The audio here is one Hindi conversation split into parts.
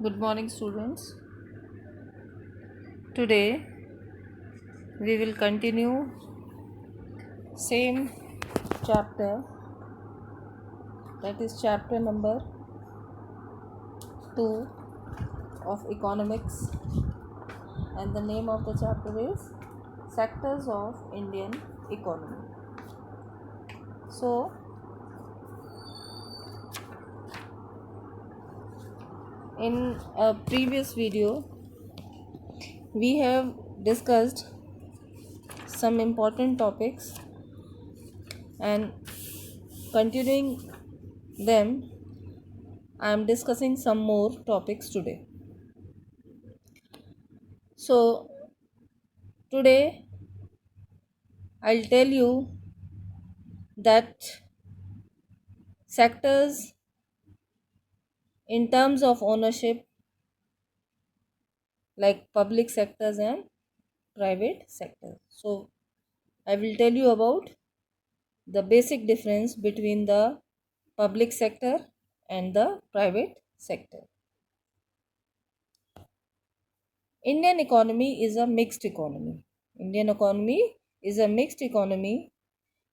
Good morning, students. Today we will continue same chapter, that is chapter number 2 of economics, and the name of the chapter is Sectors of Indian Economy. So, in a previous video we have discussed some important topics, and continuing them I am discussing some more topics today. So today I'll tell you that sectors in terms of ownership, like public sectors and private sectors. So I will tell you about the basic difference between the public sector and the private sector. Indian economy is a mixed economy. Indian economy is a mixed economy.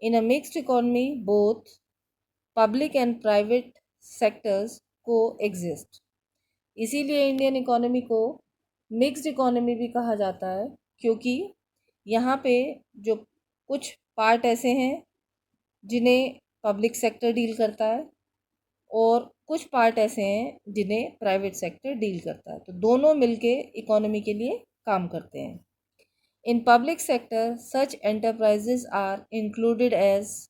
In a mixed economy, both public and private sectors coexist. इसीलिए इंडियन इकोनॉमी को मिक्स्ड इकोनॉमी भी कहा जाता है, क्योंकि यहाँ पे जो कुछ पार्ट ऐसे हैं जिन्हें पब्लिक सेक्टर डील करता है और कुछ पार्ट ऐसे हैं जिन्हें प्राइवेट सेक्टर डील करता है, तो दोनों मिलके इकोनॉमी के लिए काम करते हैं. In public sector such enterprises are included as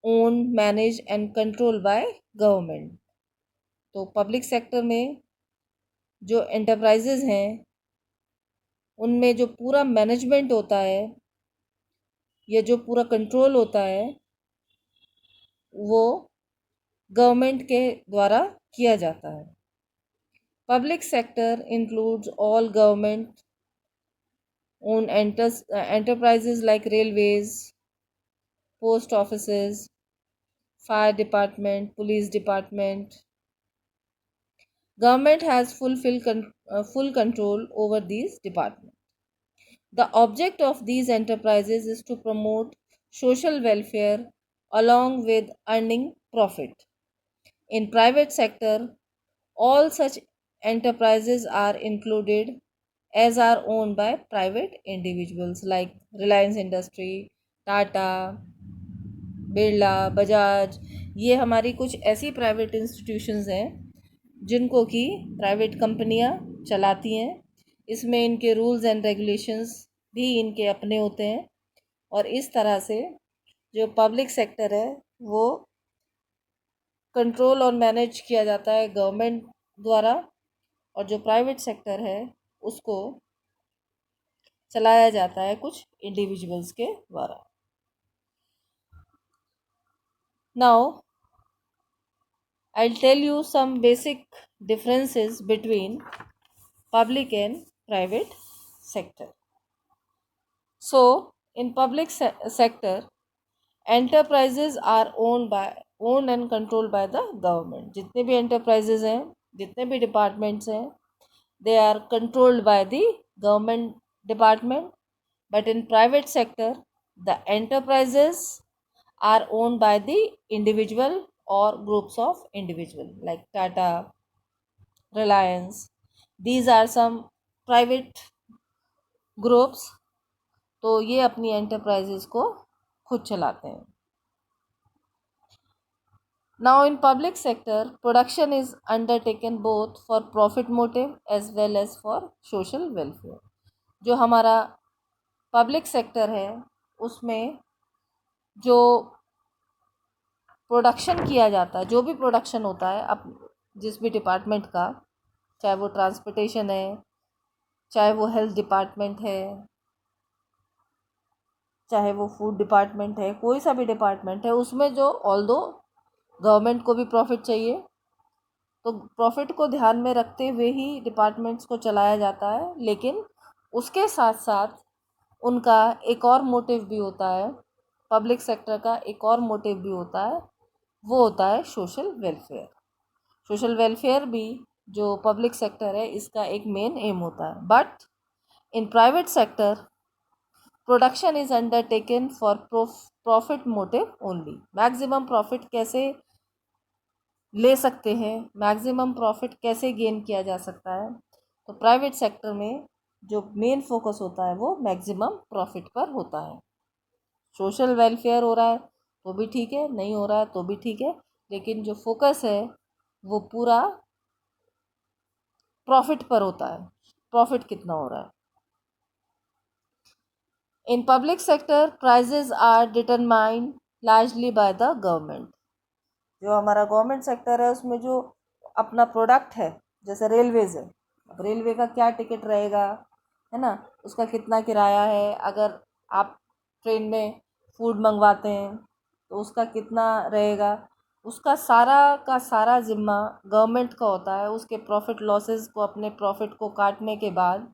own, manage and control by government. तो पब्लिक सेक्टर में जो एंटरप्राइजेज हैं उनमें जो पूरा मैनेजमेंट होता है या जो पूरा कंट्रोल होता है वो गवर्नमेंट के द्वारा किया जाता है. Public sector includes all government own enterprises like railways, post offices, fire department, police department. Government has full control over these departments. The object of these enterprises is to promote social welfare along with earning profit. In private sector, all such enterprises are included as are owned by private individuals like Reliance Industry, Tata, Birla, Bajaj. ये हमारी कुछ ऐसी प्राइवेट इंस्टीट्यूशंस हैं जिनको कि प्राइवेट कंपनियां चलाती हैं. इसमें इनके रूल्स एंड रेगुलेशंस भी इनके अपने होते हैं, और इस तरह से जो पब्लिक सेक्टर है वो कंट्रोल और मैनेज किया जाता है गवर्नमेंट द्वारा, और जो प्राइवेट सेक्टर है उसको चलाया जाता है कुछ इंडिविजुअल्स के द्वारा. Now I'll tell you some basic differences between public and private sector. So in public sector, enterprises are owned and controlled by the government. जितने भी enterprises हैं, जितने भी departments हैं, they are controlled by the government department. But in private sector, the enterprises are owned by the individual or groups of individual like Tata, Reliance. These are some private groups. तो ये अपनी enterprises को खुद चलाते हैं. Now in public sector, production is undertaken both for profit motive as well as for social welfare. जो हमारा पब्लिक सेक्टर है उसमें जो प्रोडक्शन किया जाता है, जो भी प्रोडक्शन होता है अब जिस भी डिपार्टमेंट का, चाहे वो ट्रांसपोर्टेशन है, चाहे वो हेल्थ डिपार्टमेंट है, चाहे वो फूड डिपार्टमेंट है, कोई सा भी डिपार्टमेंट है, उसमें जो ऑल्दो गवर्नमेंट को भी प्रॉफिट चाहिए, तो प्रॉफिट को ध्यान में रखते हुए ही डिपार्टमेंट्स को चलाया जाता है. लेकिन उसके साथ साथ उनका एक और मोटिव भी होता है, पब्लिक सेक्टर का एक और मोटिव भी होता है, वो होता है सोशल वेलफेयर. सोशल वेलफेयर भी जो पब्लिक सेक्टर है इसका एक मेन एम होता है. But in private sector production is undertaken for profit motive only. Maximum profit कैसे ले सकते हैं, मैक्सिमम प्रॉफिट कैसे गेन किया जा सकता है, तो प्राइवेट सेक्टर में जो मेन फोकस होता है वो मैक्सिमम प्रॉफिट पर होता है. सोशल वेलफेयर हो रहा है तो भी ठीक है, नहीं हो रहा है तो भी ठीक है, लेकिन जो फोकस है वो पूरा प्रॉफिट पर होता है. प्रॉफिट कितना हो रहा है. In public sector prices are determined largely by the government. जो हमारा गवर्नमेंट सेक्टर है उसमें जो अपना प्रोडक्ट है, जैसे रेलवेज़ है, अब रेलवे का क्या टिकट रहेगा, है ना, उसका कितना किराया है, अगर आप ट्रेन में फूड मंगवाते हैं तो उसका कितना रहेगा, उसका सारा का सारा ज़िम्मा गवर्नमेंट का होता है. उसके प्रॉफिट लॉसेस को, अपने प्रॉफिट को काटने के बाद,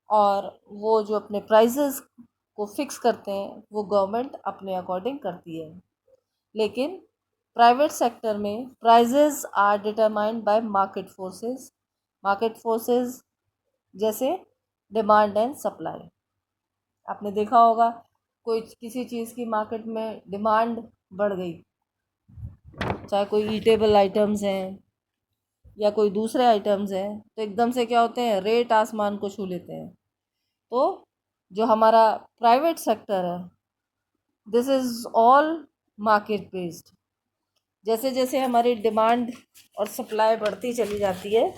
और वो जो अपने प्राइजेस को फिक्स करते हैं वो गवर्नमेंट अपने अकॉर्डिंग करती है. लेकिन प्राइवेट सेक्टर में prices are determined by market forces. Market forces जैसे डिमांड एंड सप्लाई. आपने देखा होगा कोई किसी चीज़ की मार्केट में डिमांड बढ़ गई, चाहे कोई ईटेबल आइटम्स हैं या कोई दूसरे आइटम्स हैं, तो एकदम से क्या होते हैं, रेट आसमान को छू लेते हैं. तो जो हमारा प्राइवेट सेक्टर है, this is all market based. जैसे जैसे हमारी डिमांड और सप्लाई बढ़ती चली जाती है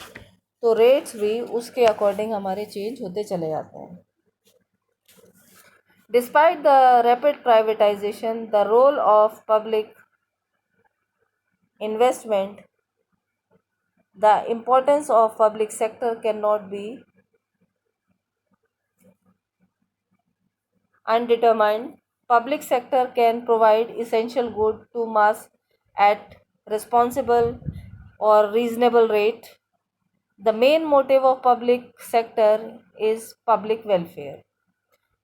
तो रेट्स भी उसके अकॉर्डिंग हमारे चेंज होते चले जाते हैं. Despite the rapid privatisation, the role of public investment, the importance of public sector can not be undetermined. Public sector can provide essential good to mass at responsible or reasonable rate. The main motive of public sector is public welfare.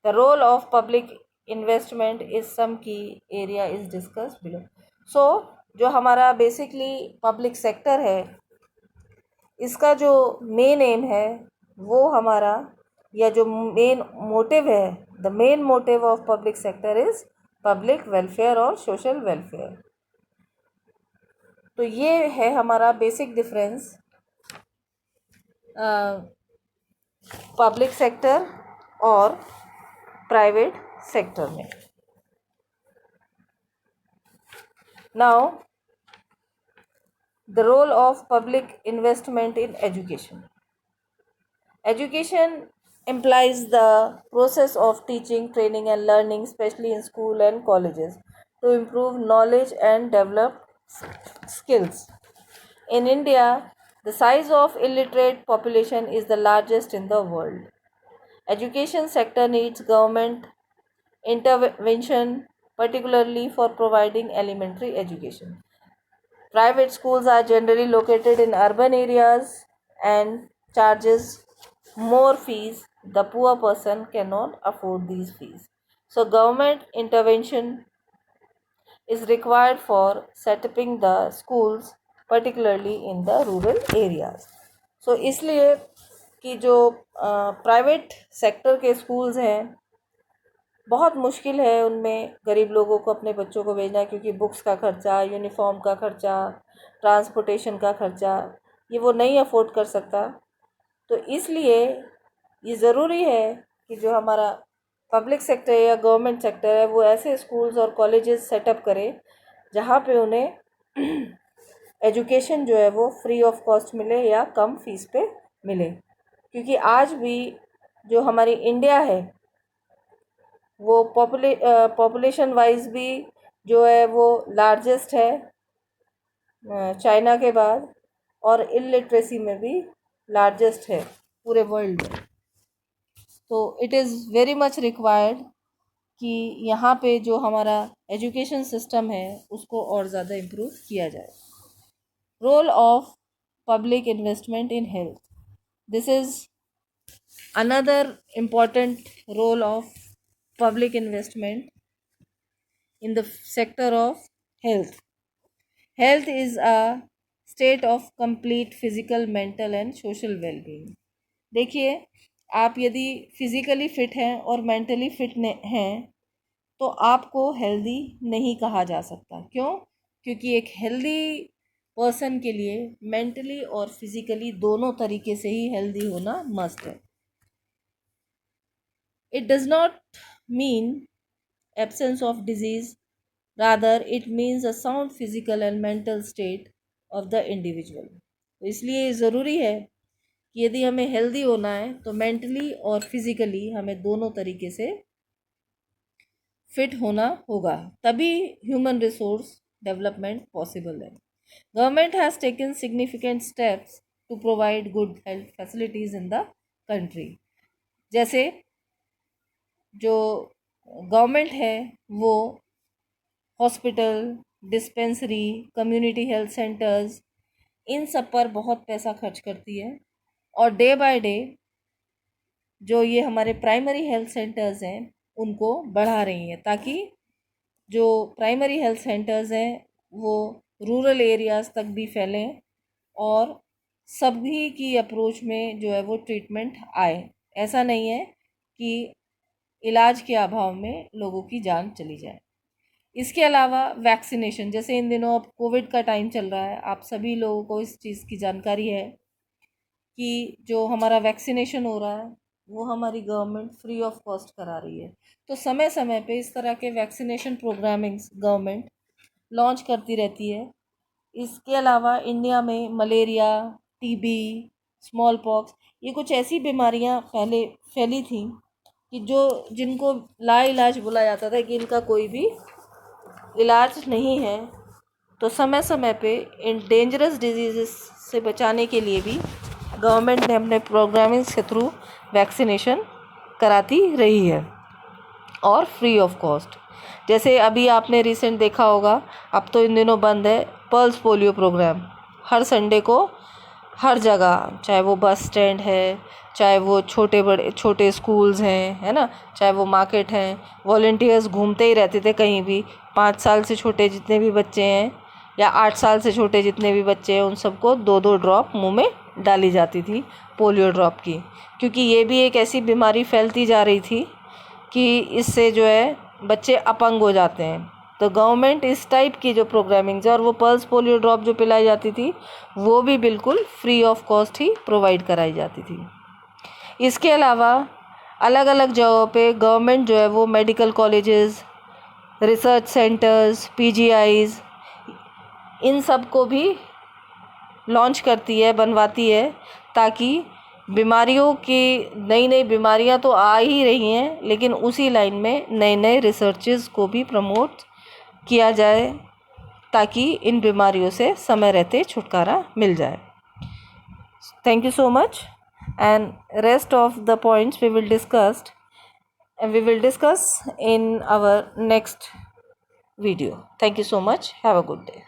The role of public investment is some key area is discussed below. So जो हमारा बेसिकली पब्लिक सेक्टर है इसका जो मेन एम है वो हमारा, या जो मेन मोटिव है, the main motive of public sector is public welfare और सोशल वेलफेयर. तो ये है हमारा बेसिक डिफरेंस पब्लिक सेक्टर और प्राइवेट सेक्टर में. Now the role of public investment in education. Education implies the process of teaching, training and learning, especially in school and colleges, to improve knowledge and develop skills. In India, the size of illiterate population is the largest in the world. Education sector needs government intervention, particularly for providing elementary education. Private schools are generally located in urban areas and charges more fees. The poor person cannot afford these fees. So government intervention is required for setting the schools, particularly in the rural areas. So इसलिए कि जो प्राइवेट सेक्टर के स्कूल्स हैं बहुत मुश्किल है उनमें गरीब लोगों को अपने बच्चों को भेजना, क्योंकि बुक्स का खर्चा, यूनिफॉर्म का खर्चा, ट्रांसपोर्टेशन का खर्चा, ये वो नहीं अफोर्ड कर सकता. तो इसलिए ये ज़रूरी है कि जो हमारा पब्लिक सेक्टर या गवर्नमेंट सेक्टर है वो ऐसे स्कूल्स और कॉलेजेस सेटअप करे जहाँ पे उन्हें एजुकेशन जो है वो फ्री ऑफ कॉस्ट मिले या कम फीस पे मिले. क्योंकि आज भी जो हमारी इंडिया है वो पॉपुलेशन वाइज भी जो है वो लार्जेस्ट है चाइना के बाद, और इलिटरेसी में भी लार्जेस्ट है पूरे वर्ल्ड में. तो it is very much required कि यहाँ पे जो हमारा एजुकेशन सिस्टम है उसको और ज़्यादा इम्प्रूव किया जाए. Role of public investment in health. This is another important role of public investment in the sector of health. Health is a state of complete physical, mental and social wellbeing. देखिए, आप यदि फिजिकली फिट हैं और मेंटली फिट हैं तो आपको हेल्दी नहीं कहा जा सकता। क्यों? क्योंकि एक हेल्दी पर्सन के लिए मेंटली और फिजिकली दोनों तरीके से ही हेल्दी होना मस्ट है। It does not mean absence of disease, rather it means a sound physical and mental state of the individual। तो इसलिए ज़रूरी है कि यदि हमें हेल्दी होना है तो मेंटली और फिजिकली हमें दोनों तरीके से फिट होना होगा, तभी ह्यूमन रिसोर्स डेवलपमेंट पॉसिबल है। Government has taken significant steps to provide good health facilities in the country. जैसे जो गवर्नमेंट है वो hospital, dispensary, community health centres, इन सब पर बहुत पैसा खर्च करती है। और डे बाय डे जो ये हमारे प्राइमरी हेल्थ सेंटर्स हैं उनको बढ़ा रही हैं, ताकि जो प्राइमरी हेल्थ सेंटर्स हैं वो रूरल एरियाज़ तक भी फैलें और सभी की अप्रोच में जो है वो ट्रीटमेंट आए। ऐसा नहीं है कि इलाज के अभाव में लोगों की जान चली जाए। इसके अलावा वैक्सीनेशन, जैसे इन दिनों अब कोविड का टाइम चल रहा है, आप सभी लोगों को इस चीज़ की जानकारी है कि जो हमारा वैक्सीनेशन हो रहा है वो हमारी गवर्नमेंट फ्री ऑफ कॉस्ट करा रही है। तो समय समय पे इस तरह के वैक्सीनेशन प्रोग्रामिंग्स गवर्नमेंट लॉन्च करती रहती है। इसके अलावा इंडिया में मलेरिया, टीबी, स्मॉल पॉक्स, ये कुछ ऐसी बीमारियां पहले फैली थी कि जिनको लाइलाज बोला जाता था कि इनका कोई भी इलाज नहीं है। तो समय समय पे इन डेंजरस डिजीज़ से बचाने के लिए भी गवर्नमेंट ने अपने प्रोग्रामिंग के थ्रू वैक्सीनेशन कराती रही है और फ्री ऑफ कॉस्ट। जैसे अभी आपने रिसेंट देखा होगा, अब तो इन दिनों बंद है, पल्स पोलियो प्रोग्राम। हर संडे को हर जगह, चाहे वो बस स्टैंड है, चाहे वो छोटे स्कूल्स हैं, है ना, चाहे वो मार्केट हैं, वॉलंटियर्स घूमते ही रहते थे कहीं भी। 5 साल से छोटे जितने भी बच्चे हैं या 8 साल से छोटे जितने भी बच्चे हैं उन सबको 2-2 ड्रॉप मुंह में डाली जाती थी पोलियो ड्रॉप की, क्योंकि ये भी एक ऐसी बीमारी फैलती जा रही थी कि इससे जो है बच्चे अपंग हो जाते हैं। तो गवर्नमेंट इस टाइप की जो प्रोग्रामिंग है, और वो पल्स पोलियो ड्रॉप जो पिलाई जाती थी वो भी बिल्कुल free of cost he provide कराई जाती थी। इसके अलावा अलग अलग जगहों पे गवर्नमेंट जो है वो मेडिकल कॉलेजेस, रिसर्च सेंटर्स, पीजीआईज़, इन सब को भी लॉन्च करती है, बनवाती है, ताकि बीमारियों की नई नई बीमारियां तो आ ही रही हैं, लेकिन उसी लाइन में नए नए रिसर्चेस को भी प्रमोट किया जाए ताकि इन बीमारियों से समय रहते छुटकारा मिल जाए। Thank you so much, and rest of the points we will discuss in our next video. Thank you so much. Have a good day.